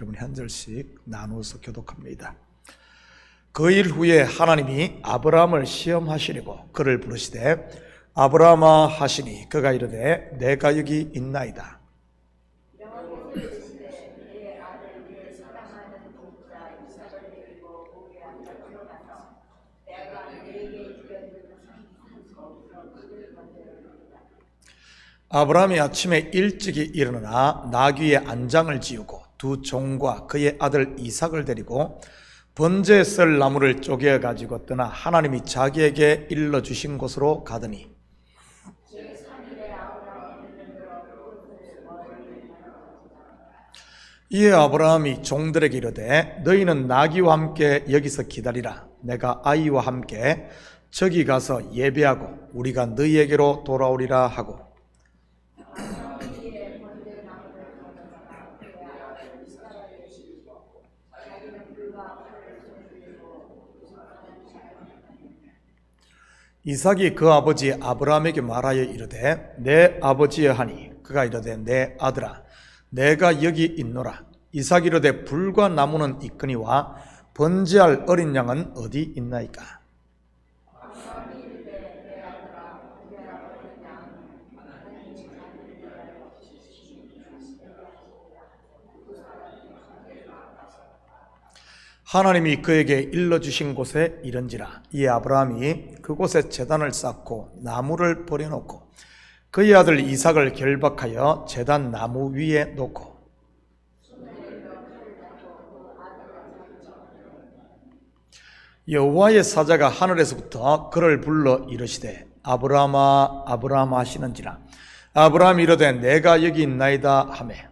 여러분 한 절씩 나누어서 교독합니다. 그 일 후에 하나님이 아브라함을 시험하시려고 그를 부르시되 아브라함아 하시니 그가 이르되 내가 여기 있나이다. 아브라함이 아침에 일찍이 일어나 나귀의 안장을 지우고 두 종과 그의 아들 이삭을 데리고 번제에 쓸 나무를 쪼개 가지고 떠나 하나님이 자기에게 일러주신 곳으로 가더니 이에 아브라함이 종들에게 이르되 너희는 나귀와 함께 여기서 기다리라. 내가 아이와 함께 저기 가서 예배하고 우리가 너희에게로 돌아오리라 하고 이삭이 그 아버지 아브라함에게 말하여 이르되 내 아버지여 하니 그가 이르되 내 아들아 내가 여기 있노라. 이삭이 이르되 불과 나무는 있거니와 번제할 어린 양은 어디 있나이까? 하나님이 그에게 일러주신 곳에 이른지라. 이에 아브라함이 그곳에 제단을 쌓고 나무를 버려놓고 그의 아들 이삭을 결박하여 제단 나무 위에 놓고 여호와의 사자가 하늘에서부터 그를 불러 이르시되 아브라함아 아브라함아 하시는지라. 아브라함이 이르되 내가 여기 있나이다 하매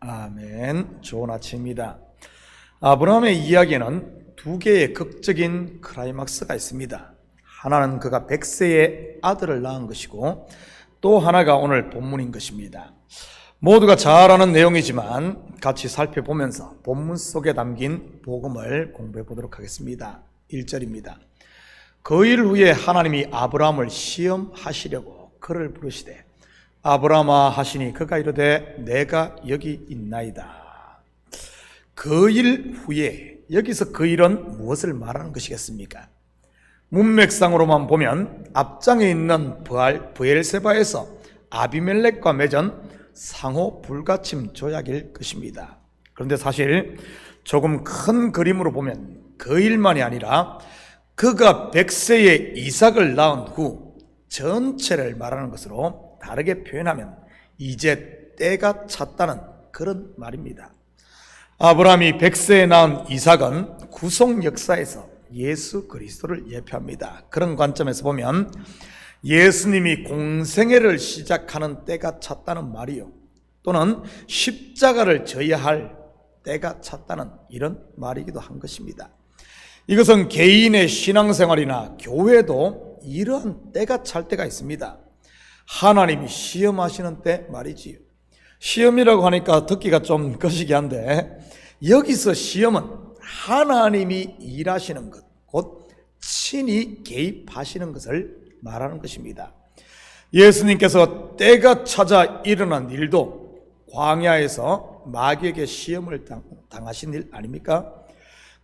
아멘. 좋은 아침입니다. 아브라함의 이야기에는 두 개의 극적인 클라이막스가 있습니다. 하나는 그가 100세의 아들을 낳은 것이고 또 하나가 오늘 본문인 것입니다. 모두가 잘 아는 내용이지만 같이 살펴보면서 본문 속에 담긴 복음을 공부해 보도록 하겠습니다. 1절입니다. 그 일 후에 하나님이 아브라함을 시험하시려고 그를 부르시되 아브라함아 하시니 그가 이르되 내가 여기 있나이다. 그 일 후에, 여기서 그 일은 무엇을 말하는 것이겠습니까? 문맥상으로만 보면 앞장에 있는 브엘세바에서 아비멜렉과 맺은 상호 불가침 조약일 것입니다. 그런데 사실 조금 큰 그림으로 보면 그 일만이 아니라 그가 100세의 이삭을 낳은 후 전체를 말하는 것으로 다르게 표현하면 이제 때가 찼다는 그런 말입니다. 아브라함이 100세에 낳은 이삭은 구속 역사에서 예수 그리스도를 예표합니다. 그런 관점에서 보면 예수님이 공생애를 시작하는 때가 찼다는 말이요, 또는 십자가를 져야 할 때가 찼다는 이런 말이기도 한 것입니다. 이것은 개인의 신앙생활이나 교회도 이러한 때가 찰 때가 있습니다. 하나님이 시험하시는 때 말이지요. 시험이라고 하니까 듣기가 좀 거시기한데 여기서 시험은 하나님이 일하시는 것, 곧 친히 개입하시는 것을 말하는 것입니다. 예수님께서 때가 찾아 일어난 일도 광야에서 마귀에게 시험을 당하신 일 아닙니까?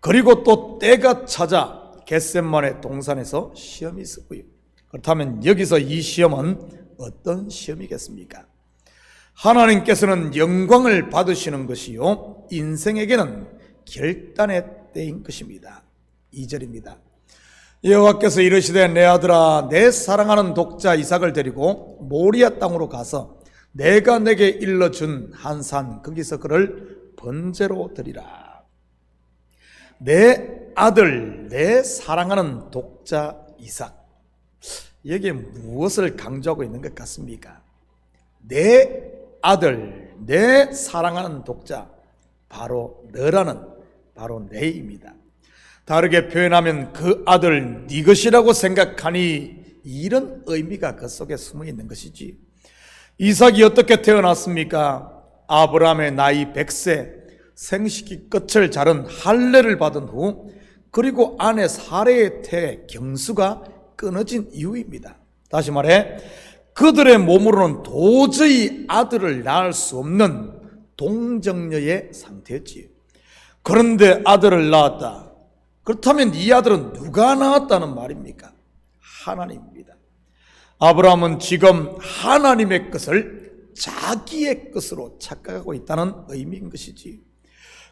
그리고 또 때가 찾아 겟세마네 동산에서 시험이 있었고요. 그렇다면 여기서 이 시험은 어떤 시험이겠습니까? 하나님께서는 영광을 받으시는 것이요, 인생에게는 결단의 때인 것입니다. 2절입니다. 여호와께서 이르시되 내 아들아 내 사랑하는 독자 이삭을 데리고 모리아 땅으로 가서 내가 내게 일러준 한 산 거기서 그를 번제로 드리라. 내 아들, 내 사랑하는 독자 이삭, 여기에 무엇을 강조하고 있는 것 같습니까? 내 아들, 내 사랑하는 독자, 바로 너라는 바로 내입니다. 다르게 표현하면 그 아들 네 것이라고 생각하니, 이런 의미가 그 속에 숨어 있는 것이지. 이삭이 어떻게 태어났습니까? 아브라함의 나이 100세 생식기 끝을 자른 할례를 받은 후 그리고 아내 사레의 태에 경수가 끊어진 이유입니다. 다시 말해 그들의 몸으로는 도저히 아들을 낳을 수 없는 동정녀의 상태였지요. 그런데 아들을 낳았다. 그렇다면 이 아들은 누가 낳았다는 말입니까? 하나님입니다. 아브라함은 지금 하나님의 것을 자기의 것으로 착각하고 있다는 의미인 것이지.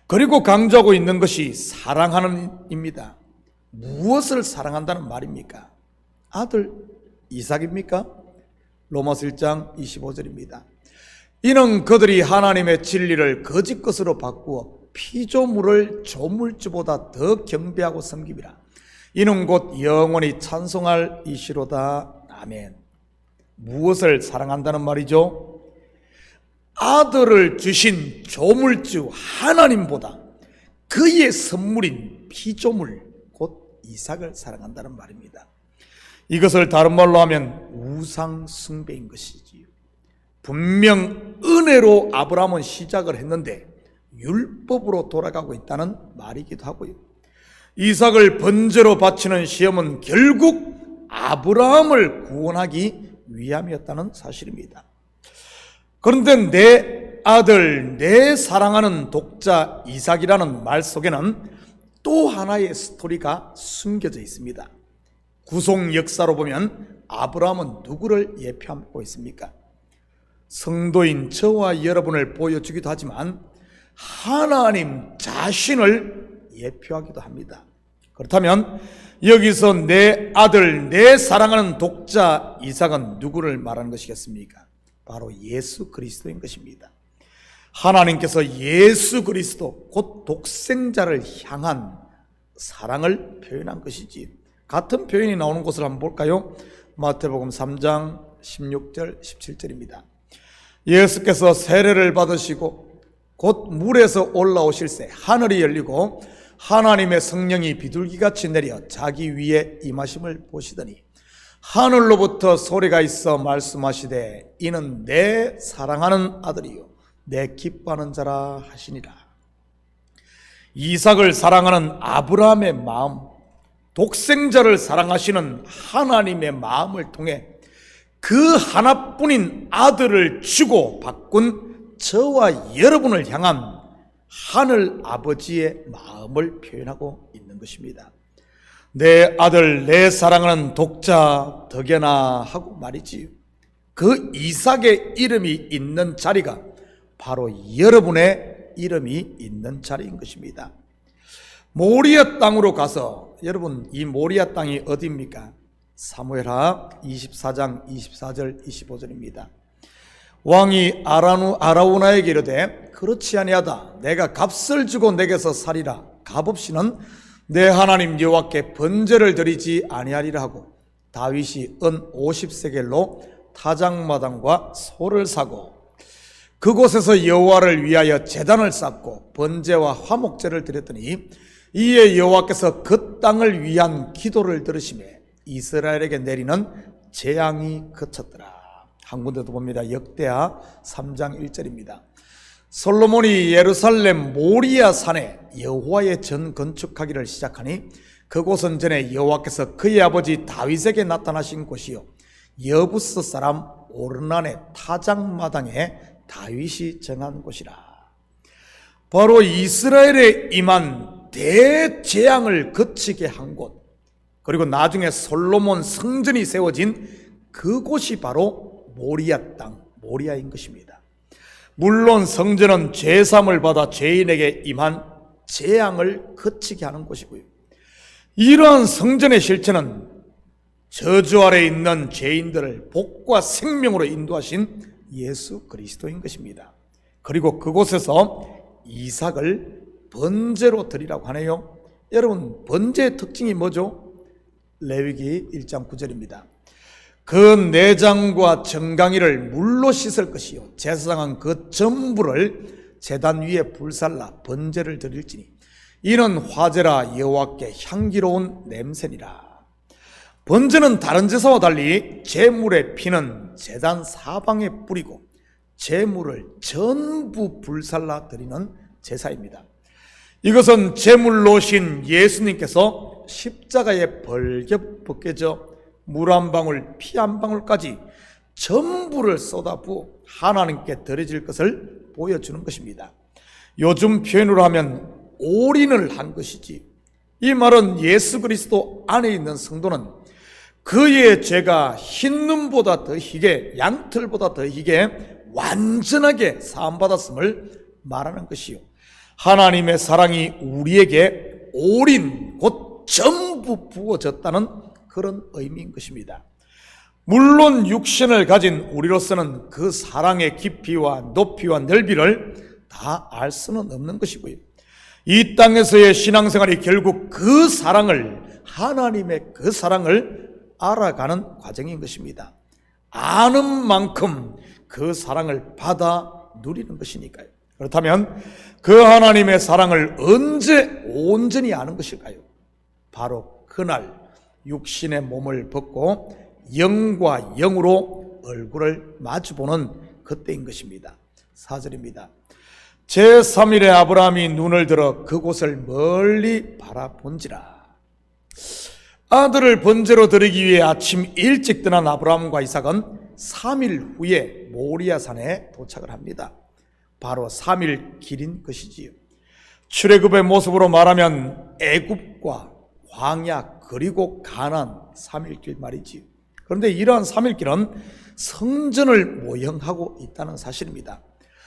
그리고 강조하고 있는 것이 사랑하는입니다. 무엇을 사랑한다는 말입니까? 아들 이삭입니까? 로마서 1장 25절입니다. 이는 그들이 하나님의 진리를 거짓 것으로 바꾸어 피조물을 조물주보다 더 경배하고 섬김이라. 이는 곧 영원히 찬송할 이시로다. 아멘. 무엇을 사랑한다는 말이죠? 아들을 주신 조물주 하나님보다 그의 선물인 피조물 곧 이삭을 사랑한다는 말입니다. 이것을 다른 말로 하면 우상 숭배인 것이지요. 분명 은혜로 아브라함은 시작을 했는데 율법으로 돌아가고 있다는 말이기도 하고요. 이삭을 번제로 바치는 시험은 결국 아브라함을 구원하기 위함이었다는 사실입니다. 그런데 내 아들, 내 사랑하는 독자 이삭이라는 말 속에는 또 하나의 스토리가 숨겨져 있습니다. 구속 역사로 보면 아브라함은 누구를 예표하고 있습니까? 성도인 저와 여러분을 보여주기도 하지만 하나님 자신을 예표하기도 합니다. 그렇다면 여기서 내 아들, 내 사랑하는 독자 이삭은 누구를 말하는 것이겠습니까? 바로 예수 그리스도인 것입니다. 하나님께서 예수 그리스도 곧 독생자를 향한 사랑을 표현한 것이지. 같은 표현이 나오는 곳을 한번 볼까요? 마태복음 3장 16절 17절입니다. 예수께서 세례를 받으시고 곧 물에서 올라오실새 하늘이 열리고 하나님의 성령이 비둘기같이 내려 자기 위에 임하심을 보시더니 하늘로부터 소리가 있어 말씀하시되 이는 내 사랑하는 아들이요 내 기뻐하는 자라 하시니라. 이삭을 사랑하는 아브라함의 마음, 독생자를 사랑하시는 하나님의 마음을 통해 그 하나뿐인 아들을 주고 바꾼 저와 여러분을 향한 하늘 아버지의 마음을 표현하고 있는 것입니다. 내 아들, 내 사랑하는 독자 덕여나 하고 말이지요. 그 이삭의 이름이 있는 자리가 바로 여러분의 이름이 있는 자리인 것입니다. 모리아 땅으로 가서, 여러분 이 모리아 땅이 어디입니까? 사무엘하 24장 24절 25절입니다. 왕이 아라우나에게 이르되 그렇지 아니하다. 내가 값을 주고 내게서 살이라. 값없이는 내 하나님 여호와께 번제를 드리지 아니하리라 하고 다윗이 은 50세겔로 타작마당과 소를 사고 그곳에서 여호와를 위하여 제단을 쌓고 번제와 화목제를 드렸더니 이에 여호와께서 그 땅을 위한 기도를 들으시매 이스라엘에게 내리는 재앙이 그쳤더라. 한 군데도 봅니다. 역대하 3장 1절입니다. 솔로몬이 예루살렘 모리아 산에 여호와의 전 건축하기를 시작하니 그곳은 전에 여호와께서 그의 아버지 다윗에게 나타나신 곳이요 여부스 사람 오르난의 타작마당에 다윗이 정한 곳이라. 바로 이스라엘에 임한 대재앙을 그치게 한 곳, 그리고 나중에 솔로몬 성전이 세워진 그곳이 바로 모리아 땅, 모리아인 것입니다. 물론 성전은 죄사함을 받아 죄인에게 임한 재앙을 그치게 하는 곳이고요. 이러한 성전의 실체는 저주 아래 있는 죄인들을 복과 생명으로 인도하신 예수 그리스도인 것입니다. 그리고 그곳에서 이삭을 번제로 드리라고 하네요. 여러분, 번제의 특징이 뭐죠? 레위기 1장 9절입니다. 그 내장과 정강이를 물로 씻을 것이요 제사장은 그 전부를 제단 위에 불살라 번제를 드릴지니 이는 화제라 여호와께 향기로운 냄새니라. 번제는 다른 제사와 달리 제물의 피는 제단 사방에 뿌리고 재물을 전부 불살라 드리는 제사입니다. 이것은 제물로 신 예수님께서 십자가에 벌겋 벗겨져 물 한 방울 피 한 방울까지 전부를 쏟아부어 하나님께 드려질 것을 보여주는 것입니다. 요즘 표현으로 하면 올인을 한 것이지, 이 말은 예수 그리스도 안에 있는 성도는 그의 죄가 흰눈보다 더 희게, 양털보다 더 희게 완전하게 사함받았음을 말하는 것이요, 하나님의 사랑이 우리에게 올인 곧 전부 부어졌다는 그런 의미인 것입니다. 물론 육신을 가진 우리로서는 그 사랑의 깊이와 높이와 넓이를 다 알 수는 없는 것이고요, 이 땅에서의 신앙생활이 결국 그 사랑을, 하나님의 그 사랑을 알아가는 과정인 것입니다. 아는 만큼 그 사랑을 받아 누리는 것이니까요. 그렇다면 그 하나님의 사랑을 언제 온전히 아는 것일까요? 바로 그날 육신의 몸을 벗고 영과 영으로 얼굴을 마주보는 그때인 것입니다. 4절입니다. 제3일에 아브라함이 눈을 들어 그곳을 멀리 바라본지라. 아들을 번제로 드리기 위해 아침 일찍 떠난 아브라함과 이삭은 3일 후에 모리아산에 도착을 합니다. 바로 3일 길인 것이지요. 출애굽의 모습으로 말하면 애굽과 광야 그리고 가나안 3일 길 말이지요. 그런데 이러한 3일 길은 성전을 모형하고 있다는 사실입니다.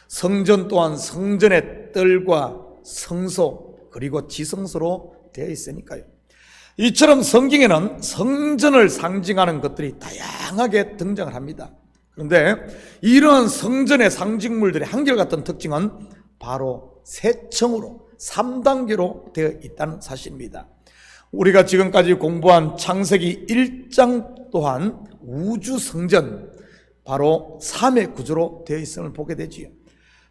성전 또한 성전의 뜰과 성소 그리고 지성소로 되어 있으니까요. 이처럼 성경에는 성전을 상징하는 것들이 다양하게 등장을 합니다. 그런데 이러한 성전의 상징물들의 한결같은 특징은 바로 세 층으로 3단계로 되어 있다는 사실입니다. 우리가 지금까지 공부한 창세기 1장 또한 우주성전, 바로 3의 구조로 되어 있음을 보게 되지요.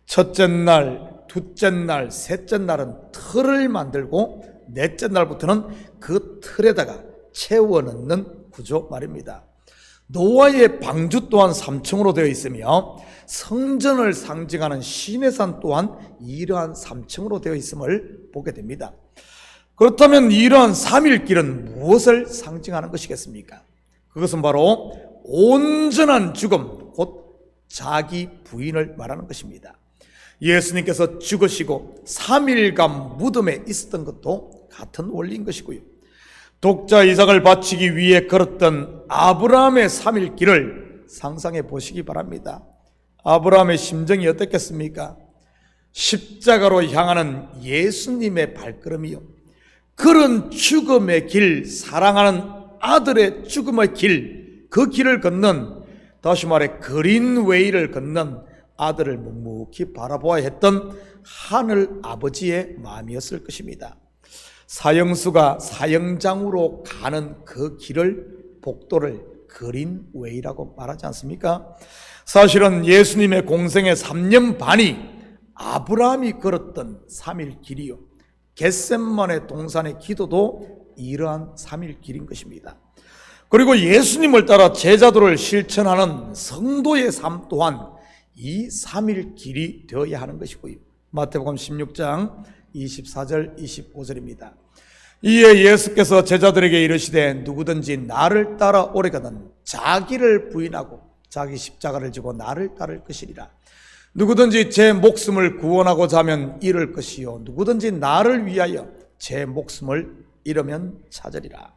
첫째 날, 둘째 날, 셋째 날은 틀을 만들고 넷째 날부터는 그 틀에다가 채워 넣는 구조 말입니다. 노아의 방주 또한 3층으로 되어 있으며 성전을 상징하는 시내산 또한 이러한 3층으로 되어 있음을 보게 됩니다. 그렇다면 이러한 3일길은 무엇을 상징하는 것이겠습니까? 그것은 바로 온전한 죽음, 곧 자기 부인을 말하는 것입니다. 예수님께서 죽으시고 3일간 무덤에 있었던 것도 같은 원리인 것이고요, 독자 이삭을 바치기 위해 걸었던 아브라함의 3일길을 상상해 보시기 바랍니다. 아브라함의 심정이 어떻겠습니까? 십자가로 향하는 예수님의 발걸음이요, 그런 죽음의 길, 사랑하는 아들의 죽음의 길, 그 길을 걷는, 다시 말해 그린웨이를 걷는 아들을 묵묵히 바라보아야 했던 하늘 아버지의 마음이었을 것입니다. 사형수가 사형장으로 가는 그 길을, 복도를 그린웨이라고 말하지 않습니까? 사실은 예수님의 공생의 3년 반이 아브라함이 걸었던 3일 길이요, 겟셋마네 동산의 기도도 이러한 3일 길인 것입니다. 그리고 예수님을 따라 제자도를 실천하는 성도의 삶 또한 이 3일 길이 되어야 하는 것이고요. 마태복음 16장 24절 25절입니다. 이에 예수께서 제자들에게 이르시되 누구든지 나를 따라 오래가든 자기를 부인하고 자기 십자가를 지고 나를 따를 것이리라. 누구든지 제 목숨을 구원하고자 하면 잃을 것이요 누구든지 나를 위하여 제 목숨을 잃으면 찾으리라.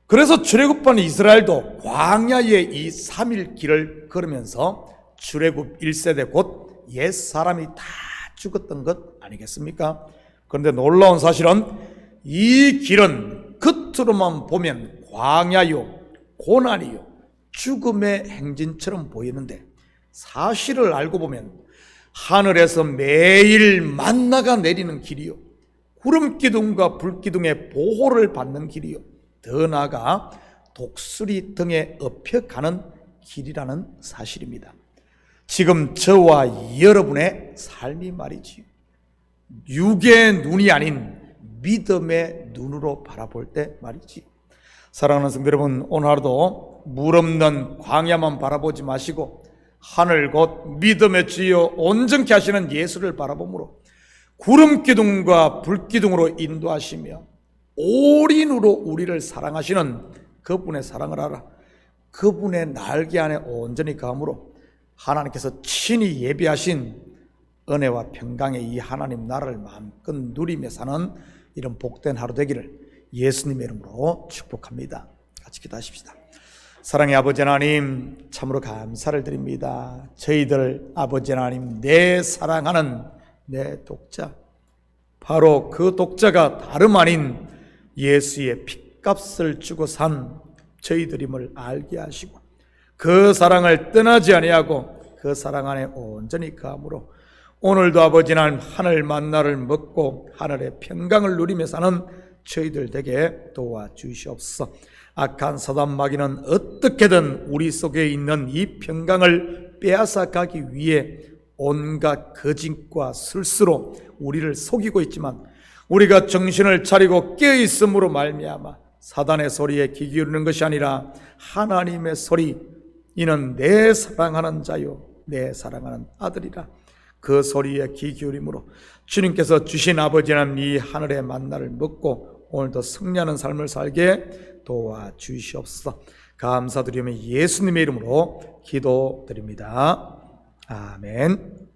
그래서 출애굽한 이스라엘도 광야의 이 3일 길을 걸으면서 출애굽 1세대 곧 옛사람이 다 죽었던 것 아니겠습니까? 그런데 놀라운 사실은 이 길은 겉으로만 보면 광야요, 고난이요, 죽음의 행진처럼 보이는데 사실을 알고 보면 하늘에서 매일 만나가 내리는 길이요, 구름기둥과 불기둥의 보호를 받는 길이요, 더 나아가 독수리 등에 업혀가는 길이라는 사실입니다. 지금 저와 여러분의 삶이 말이지요, 육의 눈이 아닌 믿음의 눈으로 바라볼 때 말이지. 사랑하는 성도 여러분, 오늘 하루도 물 없는 광야만 바라보지 마시고 하늘 곧 믿음의 주여 온전케 하시는 예수를 바라보므로 구름 기둥과 불 기둥으로 인도하시며 올인으로 우리를 사랑하시는 그분의 사랑을 알아 그분의 날개 안에 온전히 감으로 하나님께서 친히 예비하신 은혜와 평강의 이 하나님 나라를 마음껏 누리며 사는 이런 복된 하루 되기를 예수님의 이름으로 축복합니다. 같이 기도하십시다. 사랑의 아버지 하나님, 참으로 감사를 드립니다. 저희들 아버지 하나님, 내 사랑하는 내 독자, 바로 그 독자가 다름 아닌 예수의 핏값을 주고 산 저희들임을 알게 하시고 그 사랑을 떠나지 아니하고 그 사랑 안에 온전히 감으로 오늘도 아버지 하나님 하늘 만나를 먹고 하늘의 평강을 누리며 사는 저희들 되게 도와주시옵소서. 악한 사단 마귀는 어떻게든 우리 속에 있는 이 평강을 빼앗아 가기 위해 온갖 거짓과 술수로 우리를 속이고 있지만 우리가 정신을 차리고 깨어있음으로 말미암아 사단의 소리에 귀 기울이는 것이 아니라 하나님의 소리, 이는 내 사랑하는 자요 내 사랑하는 아들이라, 그 소리에 귀 기울임으로 주님께서 주신 아버지 하나님 이 하늘의 만나를 먹고 오늘도 승리하는 삶을 살게 도와주시옵소서. 감사드리며 예수님의 이름으로 기도드립니다. 아멘.